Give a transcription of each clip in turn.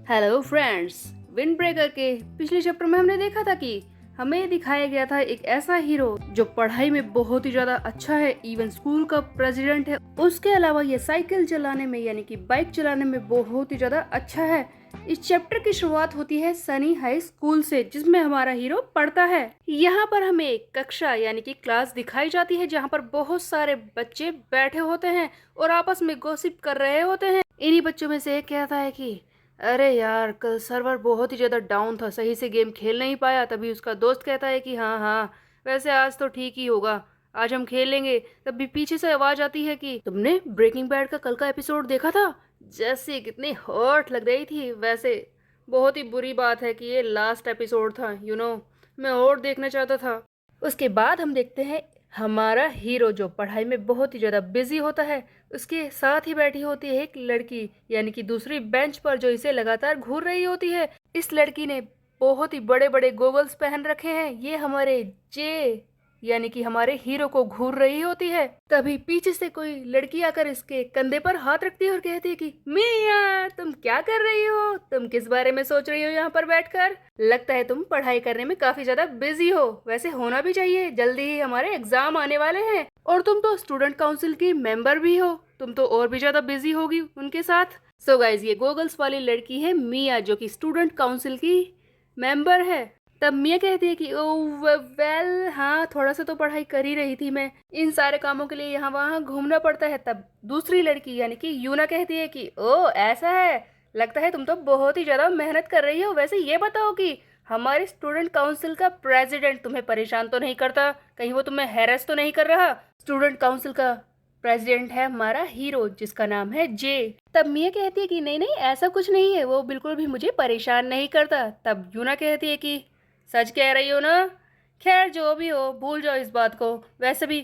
Hello friends. Wind breaker के पिछले chapter में हमने देखा था कि हमें दिखाया गया था एक ऐसा हीरो जो पढ़ाई में बहुत ही ज्यादा अच्छा है, इवन स्कूल का प्रेसिडेंट है। उसके अलावा ये साइकिल चलाने में यानी कि बाइक चलाने में बहुत ही ज्यादा अच्छा है। इस चैप्टर की शुरुआत होती है सनी हाई स्कूल से, जिसमें हमारा हीरो पढ़ता है। यहाँ पर हमें एक कक्षा यानी कि क्लास दिखाई जाती है, जहाँ पर बहुत सारे बच्चे बैठे होते हैं और आपस में गॉसिप कर रहे होते हैं। इन्हीं बच्चों में से एक कहता है कि अरे यार, कल सर्वर बहुत ही ज़्यादा डाउन था, सही से गेम खेल नहीं पाया। तभी उसका दोस्त कहता है कि हाँ हाँ, वैसे आज तो ठीक ही होगा, आज हम खेलेंगे। तभी पीछे से आवाज़ आती है कि तुमने ब्रेकिंग बैड का कल का एपिसोड देखा था? जैसे कितनी हॉट लग रही थी। वैसे बहुत ही बुरी बात है कि ये लास्ट एपिसोड था, मैं और देखना चाहता था। उसके बाद हम देखते हैं हमारा हीरो जो पढ़ाई में बहुत ही ज़्यादा बिजी होता है। उसके साथ ही बैठी होती है एक लड़की, यानी कि दूसरी बेंच पर, जो इसे लगातार घूर रही होती है। इस लड़की ने बहुत ही बड़े बड़े गोगल्स पहन रखे हैं। ये हमारे जे यानी कि हमारे हीरो को घूर रही होती है। तभी पीछे से कोई लड़की आकर इसके कंधे पर हाथ रखती है और कहती है कि मिया, तुम क्या कर रही हो? तुम किस बारे में सोच रही हो यहाँ पर बैठकर? लगता है तुम पढ़ाई करने में काफी ज्यादा बिजी हो। वैसे होना भी चाहिए, जल्दी ही हमारे एग्जाम आने वाले हैं और तुम तो स्टूडेंट काउंसिल की मेंबर भी हो, तुम तो और भी ज्यादा बिजी होगी उनके साथ। सो गाइज, ये गोगल्स वाली लड़की है मिया, जो कि स्टूडेंट काउंसिल की मेंबर है। तब मिया कहती है कि ओ वेल, हाँ, थोड़ा सा तो पढ़ाई कर ही रही थी मैं, इन सारे कामों के लिए यहाँ वहाँ घूमना पड़ता है। तब दूसरी लड़की यानी कि यूना कहती है कि ओ ऐसा है, लगता है तुम तो बहुत ही ज्यादा मेहनत कर रही हो। वैसे ये बताओ कि हमारे स्टूडेंट काउंसिल का प्रेसिडेंट तुम्हें परेशान तो नहीं करता? कहीं वो तुम्हें हैरेस तो नहीं कर रहा? स्टूडेंट काउंसिल का प्रेसिडेंट है हमारा हीरो, जिसका नाम है जे। तब मिया कहती है कि नहीं नहीं, ऐसा कुछ नहीं है, वो बिल्कुल भी मुझे परेशान नहीं करता। तब यूना कहती है कि सच कह रही हो ना? खैर जो भी हो, भूल जाओ इस बात को। वैसे भी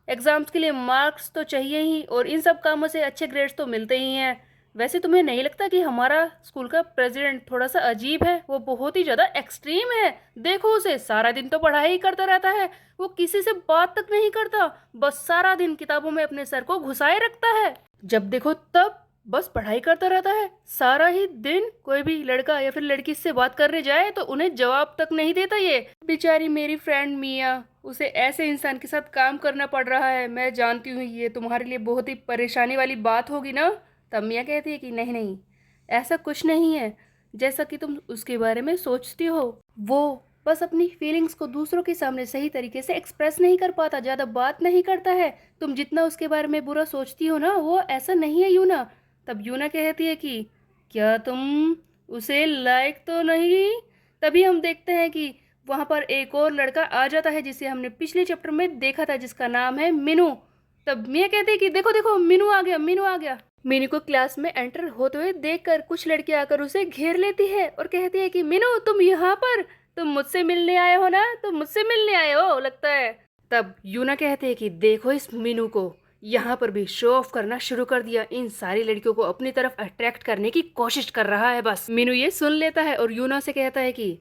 एग्जाम्स के लिए मार्क्स तो चाहिए ही, और इन सब कामों से अच्छे ग्रेड्स तो मिलते ही हैं। वैसे तुम्हें नहीं लगता कि हमारा स्कूल का प्रेसिडेंट थोड़ा सा अजीब है? वो बहुत ही ज़्यादा एक्सट्रीम है। देखो उसे, सारा दिन तो पढ़ाई ही करता रहता है, वो किसी से बात तक नहीं करता, बस सारा दिन किताबों में अपने सर को घुसाए रखता है। जब देखो तब बस पढ़ाई करता रहता है सारा ही दिन। कोई भी लड़का या फिर लड़की से बात करने जाए तो उन्हें जवाब तक नहीं देता। ये बेचारी मेरी फ्रेंड मिया, उसे ऐसे इंसान के साथ काम करना पड़ रहा है। मैं जानती हूँ ये तुम्हारे लिए बहुत ही परेशानी वाली बात होगी ना? तब मिया कहती है कि नहीं नहीं, ऐसा कुछ नहीं है जैसा कि तुम उसके बारे में सोचती हो। वो बस अपनी फीलिंग्स को दूसरों के सामने सही तरीके से एक्सप्रेस नहीं कर पाता, ज़्यादा बात नहीं करता है। तुम जितना उसके बारे में बुरा सोचती हो ना, वो ऐसा नहीं है यूना। तब यूना कहती है कि क्या तुम उसे लायक तो नहीं? तभी हम देखते हैं कि वहाँ पर एक और लड़का आ जाता है, जिसे हमने पिछले चैप्टर में देखा था, जिसका नाम है मीनू। तब मिया कहती है कि देखो देखो, मीनू आ गया, मीनू आ गया। मीनू को क्लास में एंटर होते हुए देखकर कुछ लड़कियां आकर उसे घेर लेती है और कहती है कि मीनू, तुम यहाँ पर? तुम मुझसे मिलने आए हो ना? तुम मुझसे मिलने आए हो लगता है। तब यूना कहते हैं कि देखो इस मीनू को, यहाँ पर भी शो ऑफ करना शुरू कर दिया, इन सारी लड़कियों को अपनी तरफ अट्रैक्ट करने की कोशिश कर रहा है बस। मीनू ये सुन लेता है और यूना से कहता है कि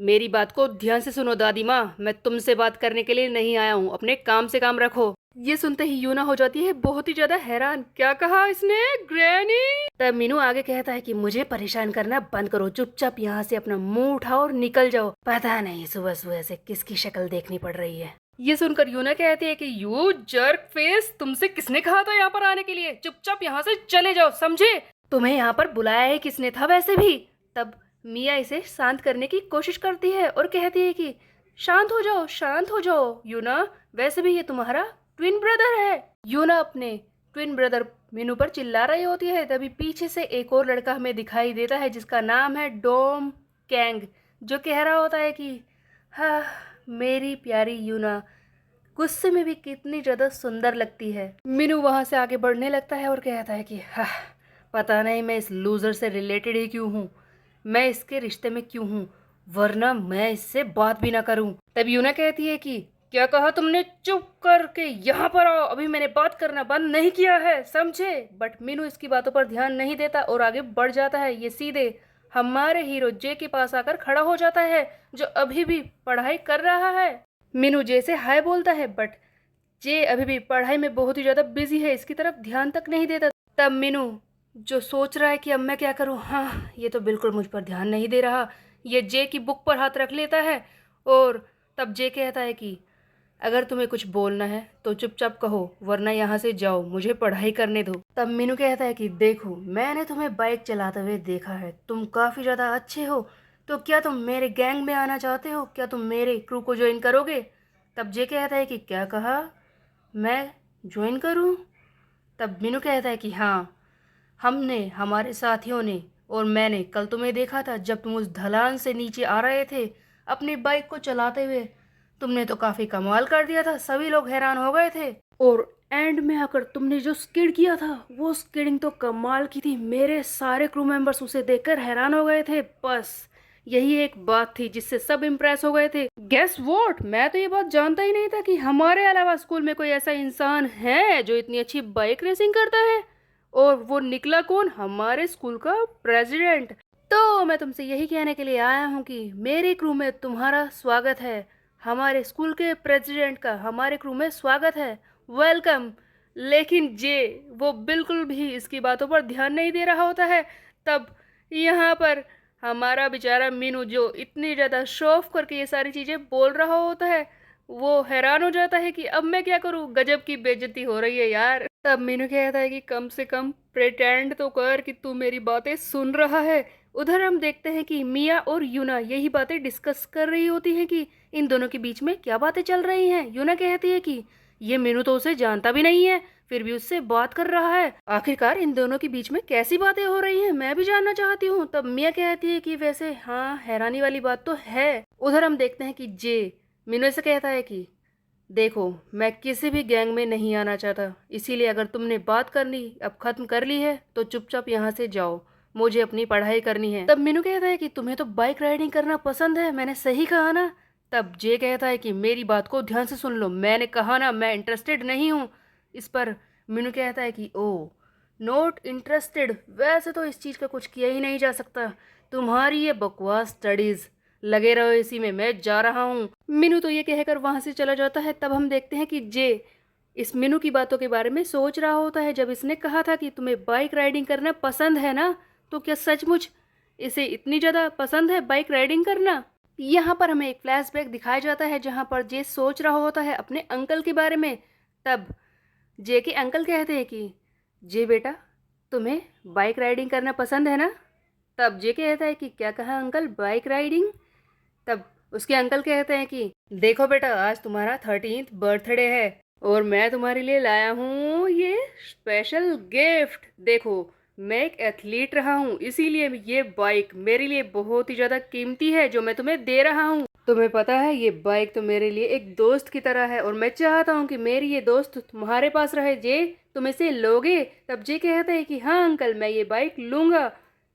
मेरी बात को ध्यान से सुनो दादी माँ, मैं तुमसे बात करने के लिए नहीं आया हूँ, अपने काम से काम रखो। ये सुनते ही यूना हो जाती है बहुत ही ज्यादा हैरान, क्या कहा इसने ग्रैनी? तब मीनू आगे कहता है कि मुझे परेशान करना बंद करो, चुपचाप यहाँ से अपना मुंह उठाओ और निकल जाओ। पता नहीं सुबह सुबह से किसकी शक्ल देखनी पड़ रही है। ये सुनकर यूना कहती है कि यू जर्क फेस, तुमसे किसने कहा था यहाँ पर आने के लिए? चुपचाप यहाँ से चले जाओ, समझे? तुम्हें यहाँ पर बुलाया है किसने था वैसे भी? तब मिया इसे शांत करने की कोशिश करती है और कहती है कि शांत हो जाओ, शांत हो जाओ यूना, वैसे भी ये तुम्हारा ट्विन ब्रदर है। यूना अपने ट्विन ब्रदर मीनू पर चिल्ला रही होती है। तभी पीछे से एक और लड़का हमें दिखाई देता है, जिसका नाम है डोम कैंग, जो कह रहा होता है कि हाँ, मेरी प्यारी यूना गुस्से में भी कितनी ज़्यादा सुंदर लगती है। मीनू वहाँ से आगे बढ़ने लगता है और कहता है कि हाँ, पता नहीं मैं इस लूज़र से रिलेटेड ही क्यों हूँ, मैं इसके रिश्ते में क्यों हूँ, वरना मैं इससे बात भी ना करूँ। तब यूना कहती है कि क्या कहा तुमने? चुप करके यहाँ पर आओ, अभी मैंने बात करना बंद नहीं किया है, समझे? बट मीनू इसकी बातों पर ध्यान नहीं देता और आगे बढ़ जाता है। ये सीधे हमारे हीरो जे के पास आकर खड़ा हो जाता है, जो अभी भी पढ़ाई कर रहा है। मीनू जे से हाय बोलता है, बट जे अभी भी पढ़ाई में बहुत ही ज़्यादा बिजी है, इसकी तरफ ध्यान तक नहीं देता। तब मीनू जो सोच रहा है कि अब मैं क्या करूँ। हाँ, ये तो बिल्कुल मुझ पर ध्यान नहीं दे रहा। ये जे की बुक पर हाथ रख लेता है और तब जे कहता है कि अगर तुम्हें कुछ बोलना है तो चुपचाप कहो, वरना यहाँ से जाओ, मुझे पढ़ाई करने दो। तब मीनू कहता है कि देखो, मैंने तुम्हें बाइक चलाते हुए देखा है, तुम काफ़ी ज़्यादा अच्छे हो, तो क्या तुम मेरे गैंग में आना चाहते हो? क्या तुम मेरे क्रू को ज्वाइन करोगे? तब जे कहता है कि क्या कहा, मैं ज्वाइन करूँ? तब मीनू कहता है कि हाँ, हमने, हमारे साथियों ने और मैंने कल तुम्हें देखा था जब तुम उस ढलान से नीचे आ रहे थे अपनी बाइक को चलाते हुए। तुमने तो काफ़ी कमाल कर दिया था, सभी लोग हैरान हो गए थे। और एंड में आकर तुमने जो स्किड किया था, वो स्किडिंग तो कमाल की थी। मेरे सारे क्रू मेंबर्स उसे देखकर हैरान हो गए थे। बस यही एक बात थी जिससे सब इम्प्रेस हो गए थे। गेस वॉट, मैं तो ये बात जानता ही नहीं था कि हमारे अलावा स्कूल में कोई ऐसा इंसान है जो इतनी अच्छी बाइक रेसिंग करता है। और वो निकला कौन? हमारे स्कूल का प्रेसिडेंट। तो मैं तुमसे यही कहने के लिए आया हूँ कि मेरे क्रू में तुम्हारा स्वागत है। हमारे स्कूल के प्रेसिडेंट का हमारे क्रू में स्वागत है, वेलकम। लेकिन जे, वो बिल्कुल भी इसकी बातों पर ध्यान नहीं दे रहा होता है। तब यहाँ पर हमारा बेचारा मीनू, जो इतनी ज़्यादा शो ऑफ करके ये सारी चीज़ें बोल रहा होता है, वो हैरान हो जाता है कि अब मैं क्या करूँ, गजब की बेइज्जती हो रही है यार। तब मीनू कहता है कि कम से कम प्रिटेंड तो कर कि तू मेरी बातें सुन रहा है। उधर हम देखते हैं कि मिया और यूना यही बातें डिस्कस कर रही होती हैं कि इन दोनों के बीच में क्या बातें चल रही हैं। यूना कहती है कि ये मीनू तो उसे जानता भी नहीं है, फिर भी उससे बात कर रहा है। आखिरकार इन दोनों के बीच में कैसी बातें हो रही हैं, मैं भी जानना चाहती हूँ। तब मिया कहती है कि वैसे हाँ, हैरानी वाली बात तो है। उधर हम देखते हैं कि जे मीनू से कहता है कि देखो, मैं किसी भी गैंग में नहीं आना चाहता, इसीलिए अगर तुमने बात करनी अब खत्म कर ली है तो चुपचाप यहाँ से जाओ, मुझे अपनी पढ़ाई करनी है। तब मीनू कहता है कि तुम्हें तो बाइक राइडिंग करना पसंद है, मैंने सही कहा ना? तब जे कहता है कि मेरी बात को ध्यान से सुन लो, मैंने कहा ना मैं इंटरेस्टेड नहीं हूँ। इस पर मीनू कहता है कि ओ, नॉट इंटरेस्टेड? वैसे तो इस चीज़ का कुछ किया ही नहीं जा सकता, तुम्हारी ये बकवास स्टडीज़, लगे रहो इसी में, मैं जा रहा हूँ। मीनू तो ये कहकर वहां से चला जाता है। तब हम देखते हैं कि जे इस मीनू की बातों के बारे में सोच रहा होता है। जब इसने कहा था कि तुम्हें बाइक राइडिंग करना पसंद है ना, तो क्या सचमुच इसे इतनी ज़्यादा पसंद है बाइक राइडिंग करना? यहाँ पर हमें एक फ्लैशबैक दिखाया जाता है जहाँ पर जे सोच रहा होता है अपने अंकल के बारे में। तब जे के अंकल कहते हैं कि जे बेटा, तुम्हें बाइक राइडिंग करना पसंद है ना? तब जे कहता है कि क्या कहा अंकल, बाइक राइडिंग? तब उसके अंकल कहते हैं कि देखो बेटा, आज तुम्हारा 13th बर्थडे है और मैं तुम्हारे लिए लाया हूँ ये स्पेशल गिफ्ट। देखो, मैं एक एथलीट रहा हूँ, इसीलिए ये बाइक मेरे लिए बहुत ही ज़्यादा कीमती है जो मैं तुम्हें दे रहा हूँ। तुम्हें पता है, ये बाइक तो मेरे लिए एक दोस्त की तरह है और मैं चाहता हूँ कि मेरी ये दोस्त तुम्हारे पास रहे। जे, तुम इसे लोगे? तब जे कहते हैं कि हाँ अंकल, मैं ये बाइक लूँगा।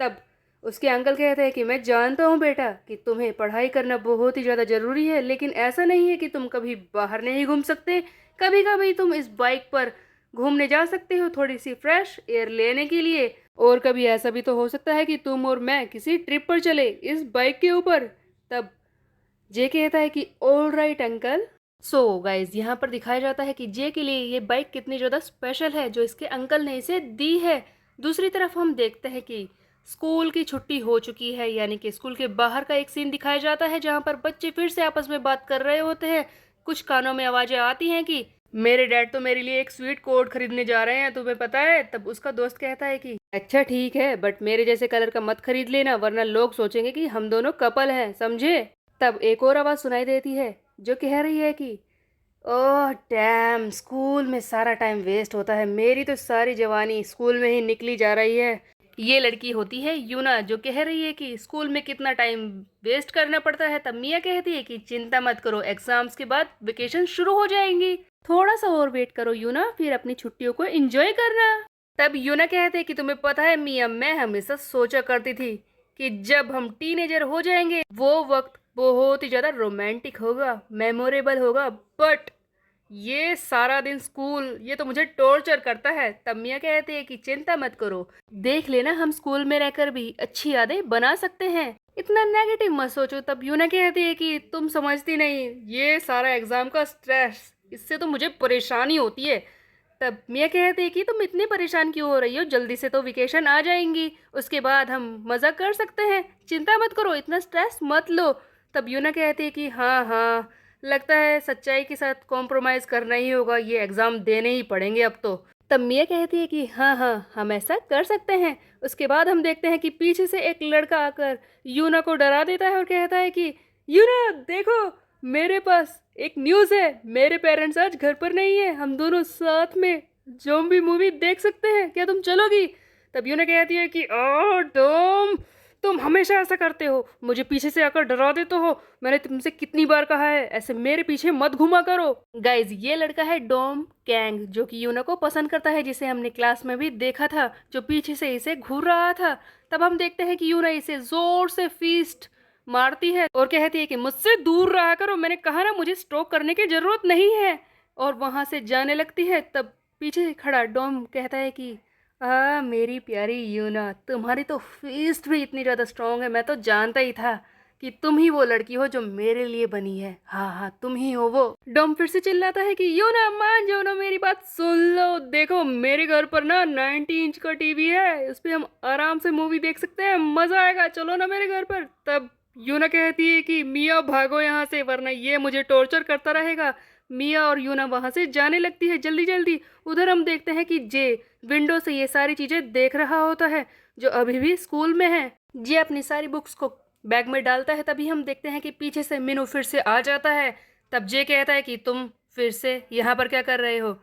तब उसके अंकल कहते हैं कि मैं जानता हूँ बेटा कि तुम्हें पढ़ाई करना बहुत ही ज़्यादा ज़रूरी है, लेकिन ऐसा नहीं है कि तुम कभी बाहर नहीं घूम सकते। कभी कभी तुम इस बाइक पर घूमने जा सकते हो, थोड़ी सी फ्रेश एयर लेने के लिए। और कभी ऐसा भी तो हो सकता है कि तुम और मैं किसी ट्रिप पर चले इस बाइक के ऊपर। तब जे कहता है कि all right uncle. So guys, यहाँ पर दिखाया जाता है कि जे के लिए ये बाइक कितनी ज़्यादा स्पेशल है जो इसके अंकल ने इसे दी है। दूसरी तरफ हम देखते हैं कि स्कूल की छुट्टी हो चुकी है, यानी कि स्कूल के बाहर का एक सीन दिखाया जाता है जहाँ पर बच्चे फिर से आपस में बात कर रहे होते हैं। कुछ कानों में आवाज़ें आती हैं कि मेरे डैड तो मेरे लिए एक स्वीट कोट खरीदने जा रहे हैं, तुम्हें पता है? तब उसका दोस्त कहता है कि अच्छा ठीक है, बट मेरे जैसे कलर का मत खरीद लेना, वरना लोग सोचेंगे कि हम दोनों कपल हैं, समझे? तब एक और आवाज़ सुनाई देती है जो कह रही है कि ओह डैम, स्कूल में सारा टाइम वेस्ट होता है, मेरी तो सारी जवानी स्कूल में ही निकली जा रही है। ये लड़की होती है यूना जो कह रही है कि स्कूल में कितना टाइम वेस्ट करना पड़ता है। तब मिया कहती है कि चिंता मत करो, एग्जाम्स के बाद वेकेशन शुरू हो जाएंगी, थोड़ा सा और वेट करो यूना, फिर अपनी छुट्टियों को एंजॉय करना। तब यूना कहते हैं कि तुम्हें पता है मिया, मैं हमेशा सोचा करती थी कि जब हम टीनेजर हो जाएंगे वो वक्त बहुत ही ज़्यादा रोमांटिक होगा, मेमोरेबल होगा, बट ये सारा दिन स्कूल, ये तो मुझे टॉर्चर करता है। तब मिया कहते हैं कि चिंता मत करो, देख लेना, हम स्कूल में रहकर भी अच्छी यादें बना सकते हैं, इतना नेगेटिव मत सोचो। तब यूना कहती है कि तुम समझती नहीं, ये सारा एग्जाम का स्ट्रेस, इससे तो मुझे परेशानी होती है। तब मिया कहते हैं कि तुम इतनी परेशान क्यों हो रही हो, जल्दी से तो वेकेशन आ जाएंगी, उसके बाद हम मज़ा कर सकते हैं, चिंता मत करो, इतना स्ट्रेस मत लो। तब यूना कहती है कि हाँ हाँ, लगता है सच्चाई के साथ कॉम्प्रोमाइज़ करना ही होगा, ये एग्ज़ाम देने ही पड़ेंगे अब तो। तब मिया कहती है कि हाँ हाँ, हम ऐसा कर सकते हैं। उसके बाद हम देखते हैं कि पीछे से एक लड़का आकर यूना को डरा देता है और कहता है कि यूना देखो, मेरे पास एक न्यूज़ है, मेरे पेरेंट्स आज घर पर नहीं है, हम दोनों साथ में ज़ॉम्बी मूवी देख सकते हैं, क्या तुम चलोगी? तब यूना कहती है कि ओह टॉम, तुम हमेशा ऐसा करते हो, मुझे पीछे से आकर डरा देते हो, मैंने तुमसे कितनी बार कहा है ऐसे मेरे पीछे मत घुमा करो। गाइज, ये लड़का है डॉम कैंग, जो कि यूना को पसंद करता है, जिसे हमने क्लास में भी देखा था, जो पीछे से इसे घूर रहा था। तब हम देखते हैं कि यूना इसे जोर से फीस्ट मारती है और कहती है कि मुझसे दूर रहा करो, मैंने कहा ना मुझे स्ट्रोक करने की जरूरत नहीं है, और वहां से जाने लगती है। तब पीछे खड़ा डॉम कहता है कि मेरी प्यारी यूना, तुम्हारी तो फिस्ट भी इतनी ज़्यादा स्ट्रांग है, मैं तो जानता ही था कि तुम ही वो लड़की हो जो मेरे लिए बनी है, हाँ हाँ तुम ही हो वो। डॉम फिर से चिल्लाता है कि यूना मान जाओ ना, मेरी बात सुन लो, देखो मेरे घर पर ना 90 इंच का टीवी है, उस पर हम आराम से मूवी देख सकते हैं, मज़ा आएगा, चलो ना मेरे घर पर। तब यूना कहती है कि मिया भागो यहाँ से, वरना ये मुझे टॉर्चर करता रहेगा। मिया और यूना वहां से जाने लगती है जल्दी जल्दी। उधर हम देखते हैं कि जे विंडो से ये सारी चीजें देख रहा होता है, जो अभी भी स्कूल में है। जे अपनी सारी बुक्स को बैग में डालता है, तभी हम देखते हैं कि पीछे से मिनू फिर से आ जाता है। तब जे कहता है कि तुम फिर से यहाँ पर क्या कर रहे हो?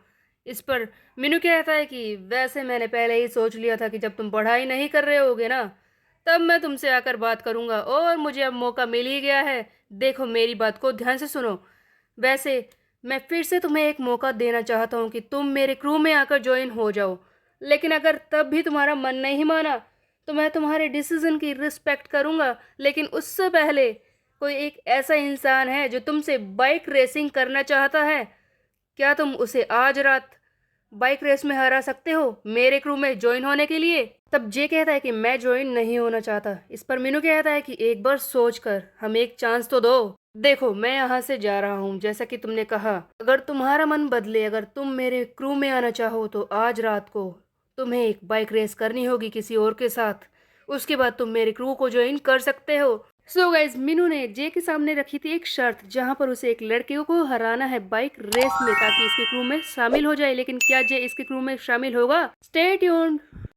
इस पर मिनू कहता है कि वैसे मैंने पहले ही सोच लिया था कि जब तुम पढ़ाई नहीं कर रहे होगे ना, तब मैं तुमसे आकर बात करूंगा, और मुझे अब मौका मिल ही गया है। देखो मेरी बात को ध्यान से सुनो, वैसे मैं फिर से तुम्हें एक मौका देना चाहता हूँ कि तुम मेरे क्रू में आकर ज्वाइन हो जाओ, लेकिन अगर तब भी तुम्हारा मन नहीं माना तो मैं तुम्हारे डिसीजन की रिस्पेक्ट करूँगा, लेकिन उससे पहले कोई एक ऐसा इंसान है जो तुमसे बाइक रेसिंग करना चाहता है, क्या तुम उसे आज रात बाइक रेस में हरा सकते हो मेरे क्रू में ज्वाइन होने के लिए? तब जे कहता है कि मैं ज्वाइन नहीं होना चाहता। इस पर मीनू कहता है कि एक बार सोच कर हमें एक चांस तो दो। देखो मैं यहाँ से जा रहा हूँ, जैसा कि तुमने कहा, अगर तुम्हारा मन बदले, अगर तुम मेरे क्रू में आना चाहो तो आज रात को तुम्हें एक बाइक रेस करनी होगी किसी और के साथ, उसके बाद तुम मेरे क्रू को ज्वाइन कर सकते हो। सो गाइज, मीनू ने जे के सामने रखी थी एक शर्त, जहां पर उसे एक लड़के को हराना है बाइक रेस में ताकि इसके क्रू में शामिल हो जाए, लेकिन क्या जे इसके क्रू में शामिल होगा? Stay tuned.